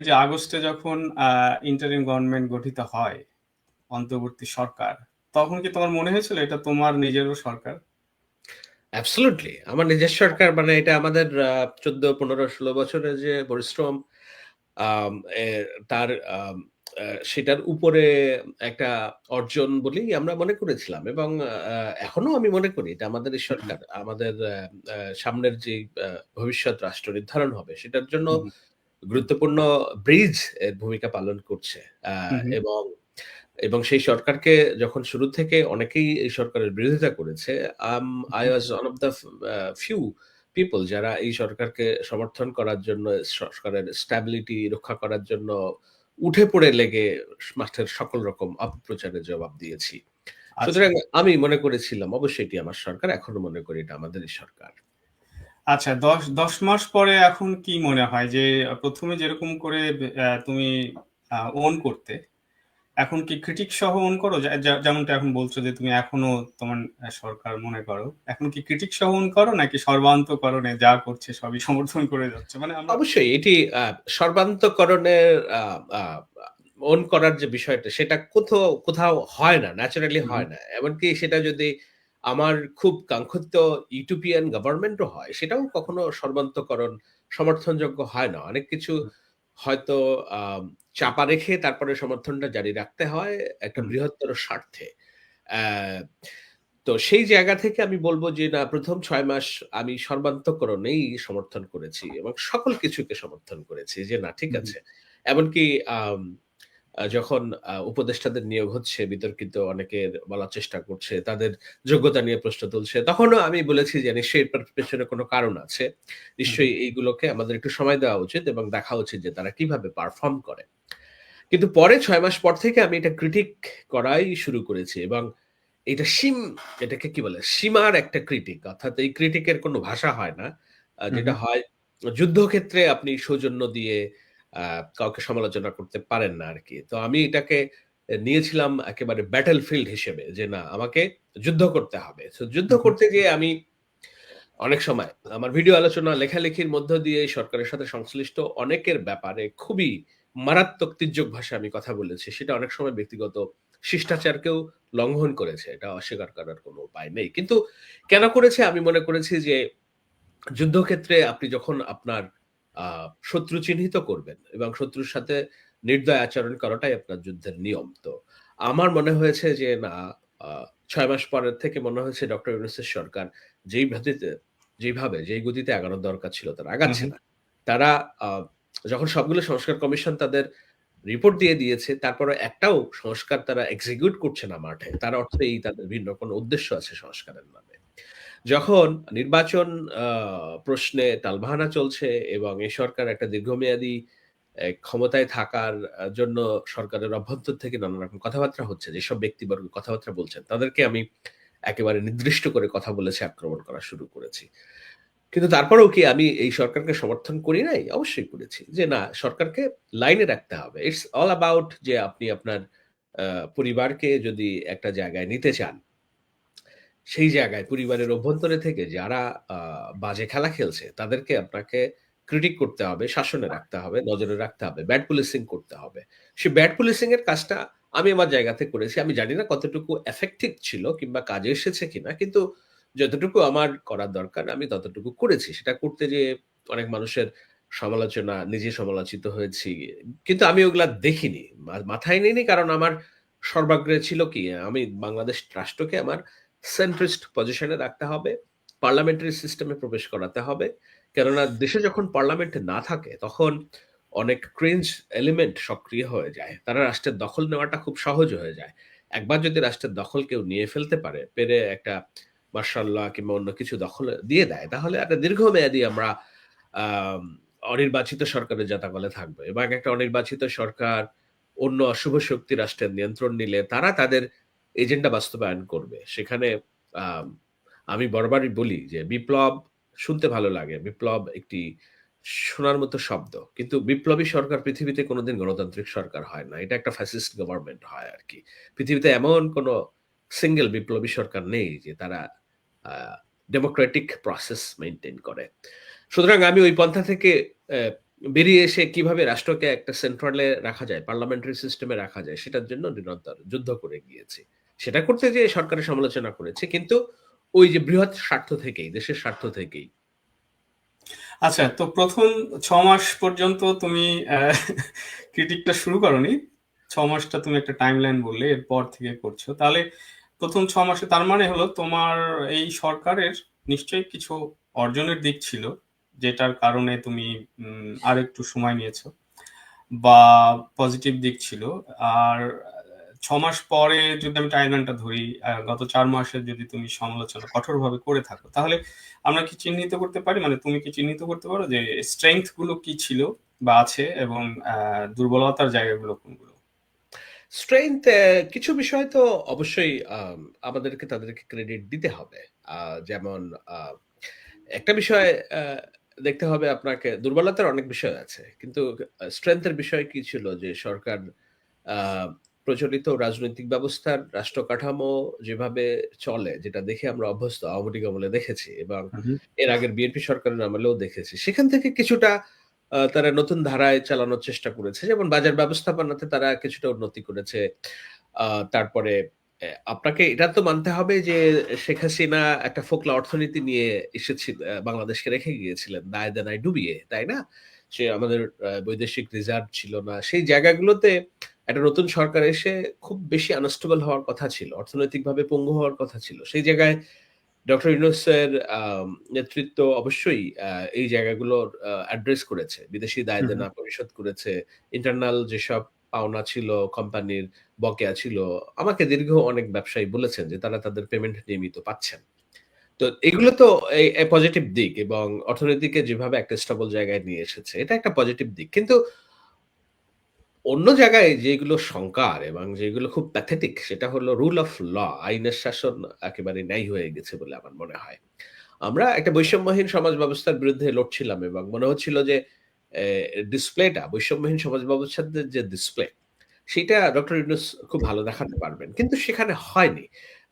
যে আগস্টে যখন ইন্টারিম গভর্নমেন্ট গঠিত হয়, অন্তর্বর্তী সরকার, তখন কি তোমার মনে হয়েছিল এটা তোমার নিজেরও সরকার? অ্যাবসলিউটলি আমার নিজের সরকার, মানে এটা আমাদের 14, 15, 16 বছরের যে পরিশ্রম, আম, এ, তার সেটার উপরে একটা অর্জন বলেই আমরা মনে করেছিলাম, এবং এখনো আমি মনে করি এটা আমাদের এই হুম, সরকার আমাদের সামনের যে ভবিষ্যৎ রাষ্ট্র নির্ধারণ হবে সেটার জন্য হুম, গুরুত্বপূর্ণ ব্রিজ এর ভূমিকা পালন করছে। হুম, হুম, এবং এবং সেই সরকারকে যখন শুরু থেকে অনেকেই এই সরকারের বিরোধিতা করেছে, I was one of the few people যারা এই সরকারকে সমর্থন করার জন্য, সরকারের স্ট্যাবিলিটি রক্ষা করার জন্য উঠে পড়ে লেগে মাঠের সকল রকম অপপ্রচারের জবাব দিয়েছি। আচ্ছা। সুতরাং আমি মনে করেছিলাম অবশ্যই এটি আমার সরকার, এখনো মনে করি এটা আমাদেরই সরকার। আচ্ছা, ১০ মাস পরে এখন কি মনে হয় যে প্রথমে যেরকম করে তুমি ওন করতে, এখন কি ক্রিটিক সহ ওন করো? যেমনটা এখন বলছো যে তুমি এখনো তোমার সরকার মনে করো, এখন কি ক্রিটিক সহ ওন করো নাকি সর্বান্তকরণে যা করছে সবই সমর্থন করে যাচ্ছে? মানে আমরা অবশ্যই এটি সর্বান্তকরণের আ আ ওন করার যে বিষয়টা সেটা কোথাও কোথাও হয় না, ন্যাচারালি হুম, হয় না। এমনকি সেটা যদি আমার খুব কাঙ্ক্ষিত ইউটোপিয়ান গভর্নমেন্টও হয়, সেটাও কখনো সর্বান্তকরণ সমর্থনযোগ্য হয় না। অনেক কিছু হুম, হয়তো আম চাপা রেখে তারপরে সমর্থনটা জারি রাখতে হয় একটা হুম, বৃহত্তর স্বার্থে। অ্যা তো সেই জায়গা থেকে আমি বলব যে না, ১ম ৬ মাস আমি সর্বান্তঃকরণেই সমর্থন করেছি এবং সকল কিছুকে সমর্থন করেছি যে না, ঠিক হুম, আছে। এমনকি আম আ যখন উপদেষ্টাদের নিয়োগ হচ্ছে, বিতর্কিত অনেকের বলার চেষ্টা করছে, তাদের যোগ্যতা নিয়ে প্রশ্ন তুলছে, তখনও আমি বলেছি যে নিশ্চয়ই এর পেছনে কোনো কারণ আছে। হুম, হুম, নিশ্চয়ই এইগুলোকে আমাদের একটু সময় দেওয়া উচিত এবং দেখা উচিত যে তারা কিভাবে পারফর্ম করে। কিন্তু পরে ৬ মাস পর থেকে আমি এটা ক্রিটিক করাই শুরু করেছি, এবং এটা এটাকে কি বলে? সীমার একটা ক্রিটিক। অর্থাৎ এই ক্রিটিকের কোনো ভাষা হয় না। হুম, যেটা হুম, হয় যুদ্ধক্ষেত্রে আপনি সৌজন্য দিয়ে আ কাউকে সমালোচনা করতে পারেন না আরকি। তো আমি এটাকে নিয়েছিলাম একেবারে ব্যাটল ফিল্ড হিসেবে যে না, আমাকে যুদ্ধ করতে হবে। সো যুদ্ধ হুম, হুম, করতে যেয়ে আমি অনেক সময় আমার ভিডিও আলোচনা লেখালেখির মধ্য দিয়ে সরকারের সাথে সংশ্লিষ্ট অনেকের ব্যাপারে খুবই মারাত্মক তির্যক ভাষায় আমি কথা বলেছি। সেটা অনেক সময় ব্যক্তিগত শিষ্টাচারকেও লঙ্ঘন করেছে। এটা অস্বীকার করার কোনো উপায় নেই। কিন্তু কেন করেছে? আমি মনে করেছি যে যুদ্ধক্ষেত্রে আপনি যখন আপনার আ শত্রু চিহ্নিত করবেন এবং শত্রুর সাথে নির্দয় আচরণ করাটাই আপনার যুদ্ধের নিয়ম। তো আমার মনে হয়েছে যে না, আ ৬ মাস পরের থেকে মনে হয়েছে ডক্টর ইউনূসের সরকার যেই গতিতে যেই গতিতে আগানোর দরকার ছিল তারা হুম, আগাচ্ছে হুম, না। তারা আ যখন সবগুলো সংস্কার কমিশন তাদের রিপোর্ট দিয়ে দিয়েছে, তারপরে একটাও সংস্কার তারা এক্সিকিউট করছে না মাঠে। তার অর্থ এই, তাদের ভিন্ন কোনো উদ্দেশ্য আছে সংস্কারের নামে। যখন নির্বাচন আ প্রশ্নে টালবাহানা চলছে এবং এই সরকার একটা দীর্ঘমেয়াদী ক্ষমতায় থাকার জন্য সরকারের অভ্যন্তর থেকে নানা রকম কথাবার্তা হচ্ছে, যেসব ব্যক্তিবর্গ কথাবার্তা বলছেন তাদেরকে আমি একেবারে নির্দিষ্ট করে কথা বলেছি, আক্রমণ করা শুরু করেছি। কিন্তু তারপরেও কি আমি এই সরকারকে সমর্থন করি নাই? অবশ্যই করেছি। যে না, সরকারকে লাইনে রাখতে হবে। ইটস অল অ্যাবাউট যে আপনি আপনার আ পরিবারকে যদি একটা জায়গায় নিতে চান, সেই জায়গায় পরিবারের অভ্যন্তরে থেকে যারা আ বাজে খেলা খেলছে তাদেরকে আপনাকে ক্রিটিক করতে হবে, শাসনে রাখতে হবে, নজরে রাখতে হবে, ব্যাড পুলিশিং করতে হবে। সেই ব্যাড পুলিশিং এর কাজটা আমি আমার জায়গাতে করেছি। আমি জানি না কতটুকু effective ছিল কিংবা কাজে এসেছে কিনা। কিন্তু যতটুকু আমার করার দরকার আমি ততটুকু করেছি। সেটা করতে যেয়ে অনেক মানুষের সমালোচনা, নিজে সমালোচিত হয়েছি। কিন্তু আমি ওগুলা দেখিনি। মাথায় নিইনি, কারণ আমার সর্বাগ্রে ছিল কি, আমি বাংলাদেশ রাষ্ট্রকে আমার সেন্ট্রিস্ট পজিশনে রাখতে হবে। পার্লামেন্টারি সিস্টেমে প্রবেশ করাতে হবে। কেননা দেশে যখন পার্লামেন্ট না থাকে তখন অনেক ক্রিঞ্জ এলিমেন্ট সক্রিয় হয়ে যায়। তারা রাষ্ট্রের দখল নেওয়াটা খুব সহজ হয়ে যায়। একবার যদি রাষ্ট্রের দখল কেউ নিয়ে ফেলতে পারে, পেরে একটা মার্শাল্লাহ কিংবা অন্য কিছু দখল দিয়ে দেয়, তাহলে একটা দীর্ঘমেয়াদী আমরা আম অনির্বাচিত সরকারের জাতাকলে থাকবো, এবং একটা অনির্বাচিত সরকার অন্য অশুভ শক্তি রাষ্ট্রের নিয়ন্ত্রণ নিলে তারা তাদের এজেন্ডা বাস্তবায়ন করবে। সেখানে আম আমি বরাবরই বলি যে বিপ্লব শুনতে ভালো লাগে। বিপ্লব একটি শোনার মতো শব্দ। কিন্তু বিপ্লবী সরকার পৃথিবীতে কোনদিন গণতান্ত্রিক সরকার হয় না। এটা একটা ফ্যাসিস্ট গভর্নমেন্ট হয় আরকি। পৃথিবীতে এমন কোন সিঙ্গল বিপ্লবী সরকার নেই যে তারা আ ডেমোক্রেটিক প্রসেস মেইনটেইন করে। সুতরাং আমি ওই পন্থা থেকে অ্যা বেরিয়ে এসে কিভাবে রাষ্ট্রকে একটা সেন্ট্রালে রাখা যায়, পার্লামেন্টারি সিস্টেমে রাখা যায় সেটার জন্য নিরন্তর যুদ্ধ করে গিয়েছি। সেটা করতে যেয়ে সরকারের সমালোচনা করেছি। কিন্তু ওই যে বৃহৎ স্বার্থ থেকেই, দেশের স্বার্থ থেকেই। আচ্ছা, তো ১ম ৬ মাস পর্যন্ত তুমি ক্রিটিকটা শুরু করোনি। ৬ মাসটা তুমি একটা টাইমলাইন বললে, এরপর থেকে করছো। তাহলে ১ম ৬ মাসে তার মানে হলো তোমার এই সরকারের নিশ্চয়ই কিছু অর্জনের দিক ছিল, যেটার কারণে তুমি আরেকটু সময় নিয়েছো, বা পজিটিভ দিক ছিল। আর ৬ মাস পরে যদি আমি টাইমলাইনটা ধরি, গত ৪ মাসে যদি তুমি সমালোচনা কঠোরভাবে করে থাকো, তাহলে আমরা কি চিহ্নিত করতে পারি, মানে তুমি কি চিহ্নিত করতে পারো যে স্ট্রেংথ গুলো কি ছিল বা আছে, এবং দুর্বলতার জায়গাগুলো কোনগুলো? স্ট্রেংথ কিছু বিষয় তো অবশ্যই আমাদেরকে তাদেরকে ক্রেডিট দিতে হবে। যেমন আ একটা বিষয় আ দেখতে হবে আপনাকে, দুর্বলতার অনেক বিষয় আছে। কিন্তু স্ট্রেংথ এর বিষয় কি ছিল যে সরকার আ প্রচলিত রাজনৈতিক ব্যবস্থার রাষ্ট্র কাঠামো যেভাবে চলে, যেটা দেখে আমরা অভ্যস্ত আওয়ামী লীগ আমলে দেখেছি এবং হুম, এর আগের বিএনপি সরকারের আমলেও দেখেছি। সেখান থেকে কিছুটা তারা নতুন ধারায় চালানোর চেষ্টা করেছে। যেমন বাজার ব্যবস্থাপনাতে তারা কিছুটা উন্নতি করেছে। আ তারপরে আপনাকে এটা তো মানতে হবে যে শেখ হাসিনা একটা ফোকলা অর্থনীতি নিয়ে বাংলাদেশকে রেখে গিয়েছিলেন দায় দেনায় ডুবিয়ে, তাই না? সে আমাদের বৈদেশিক রিজার্ভ ছিল না। সেই জায়গাগুলোতে একটা নতুন সরকার এসে খুব বেশি আনস্টেবল হওয়ার কথা ছিল। অর্থনৈতিকভাবে পঙ্গু হওয়ার কথা ছিল। সেই জায়গায় ডক্টর ইউনূসের নেতৃত্ব অবশ্যই এই জায়গাগুলোর অ্যাড্রেস করেছে। বিদেশি দায় হুম, দেনা পরিশোধ করেছে। ইন্টারনাল যেসব পাওনা ছিল, কোম্পানির বকেয়া ছিল। আমাকে দীর্ঘ অনেক ব্যবসায়ী বলেছেন যে তারা তাদের পেমেন্ট নিয়মিত পাচ্ছেন। তো এগুলো তো পজিটিভ দিক এবং অর্থনীতিকে যেভাবে একটা স্টেবল জায়গায় নিয়ে এসেছে, এটা একটা পজিটিভ দিক। কিন্তু অন্য জায়গায় যেগুলো শঙ্কার এবং যেগুলো খুব প্যাথেটিক সেটা হলো রুল অফ ল, আইনের শাসন একেবারে নাই হয়ে গেছে বলে আমার মনে হয়। আমরা একটা বৈষম্যহীন সমাজ ব্যবস্থার বিরুদ্ধে লড়ছিলাম এবং মনে হচ্ছিল যে ডিসপ্লেটা বৈষম্যহীন সমাজ ব্যবস্থার যে ডিসপ্লে সেইটা ডক্টর ইউনূস খুব ভালো দেখাতে পারবেন। কিন্তু সেখানে হয়নি।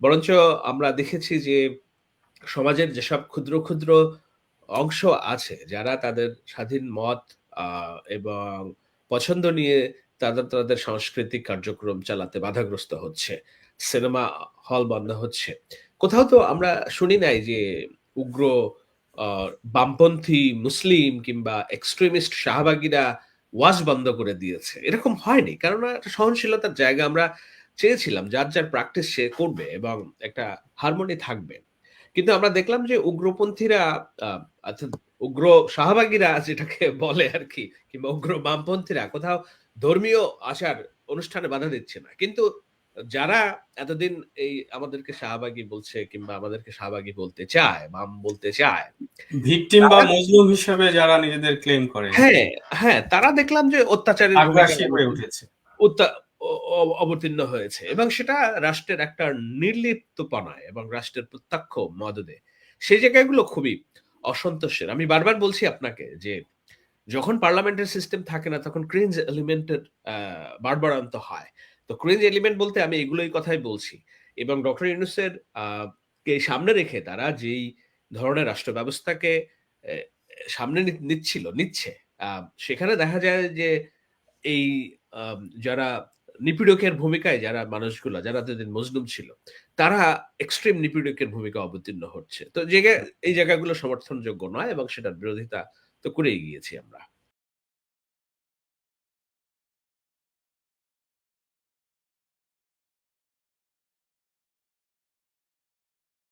বরঞ্চ আমরা দেখেছি যে সমাজের যেসব ক্ষুদ্র, ক্ষুদ্র অংশ আছে যারা তাদের স্বাধীন মত আ এবং পছন্দ নিয়ে তাদের সাংস্কৃতিক কার্যক্রম চালাতে বাধাগ্রস্ত হচ্ছে। সিনেমা হল বন্ধ হচ্ছে। কোথাও তো আমরা শুনি নাই যে উগ্র আ বামপন্থী মুসলিম কিংবা এক্সট্রিমিস্ট শাহবাগীরা ওয়াজ বন্ধ করে দিয়েছে। এরকম হয়নি। কেননা একটা সহনশীলতার জায়গা আমরা চেয়েছিলাম। যার প্র্যাকটিস সে করবে এবং একটা হারমোনি থাকবে। কিন্তু আমরা দেখলাম যে উগ্রপন্থীরা আ অর্থাৎ উগ্র শাহবাগীরা যেটাকে বলে আরকি কিংবা উগ্র বামপন্থীরা কোথাও ধর্মীয় আচার অনুষ্ঠানে বাধা দিচ্ছে না। কিন্তু যারা এতদিন এই আমাদেরকে শাহবাগী বলছে কিংবা আমাদেরকে শাহবাগী বলতে চায়, বাম বলতে চায়, ভিকটিম বা তারা মজলুম হিসাবে যারা নিজেদের ক্লেম করে, হ্যাঁ, হ্যাঁ, তারা দেখলাম যে অত্যাচারীর ভূমিকায় আগ্রাসী হয়ে উঠেছে। উত্তা অ অ অবতীর্ণ হয়েছে এবং সেটা রাষ্ট্রের একটা নির্লিপ্তপনায় এবং রাষ্ট্রের প্রত্যক্ষ মদদে। সেই জায়গাগুলো খুবই অসন্তোষের। আমি বারবার বলছি আপনাকে যে, যখন পার্লামেন্টের সিস্টেম থাকে না তখন ক্রিঞ্জ এলিমেন্ট এর আ বাড়বাড়ন্ত হয়। তো ক্রিঞ্জ এলিমেন্ট বলতে আমি এগুলোই কথাই বলছি। এবং ডক্টর ইউনূসের আ কে সামনে রেখে তারা যেই ধরনের রাষ্ট্র ব্যবস্থাকে এ সামনে নিচ্ছে, আ সেখানে দেখা যায় যে এই যারা নিপীড়কের ভূমিকায় যারা মানুষগুলা যারা এতদিন মজলুম ছিল, তারা এক্সট্রিম নিপীড়কের ভূমিকা অবতীর্ণ হচ্ছে। তো এই জায়গাগুলো সমর্থনযোগ্য নয় এবং সেটার বিরোধিতা তো করেই গিয়েছি আমরা।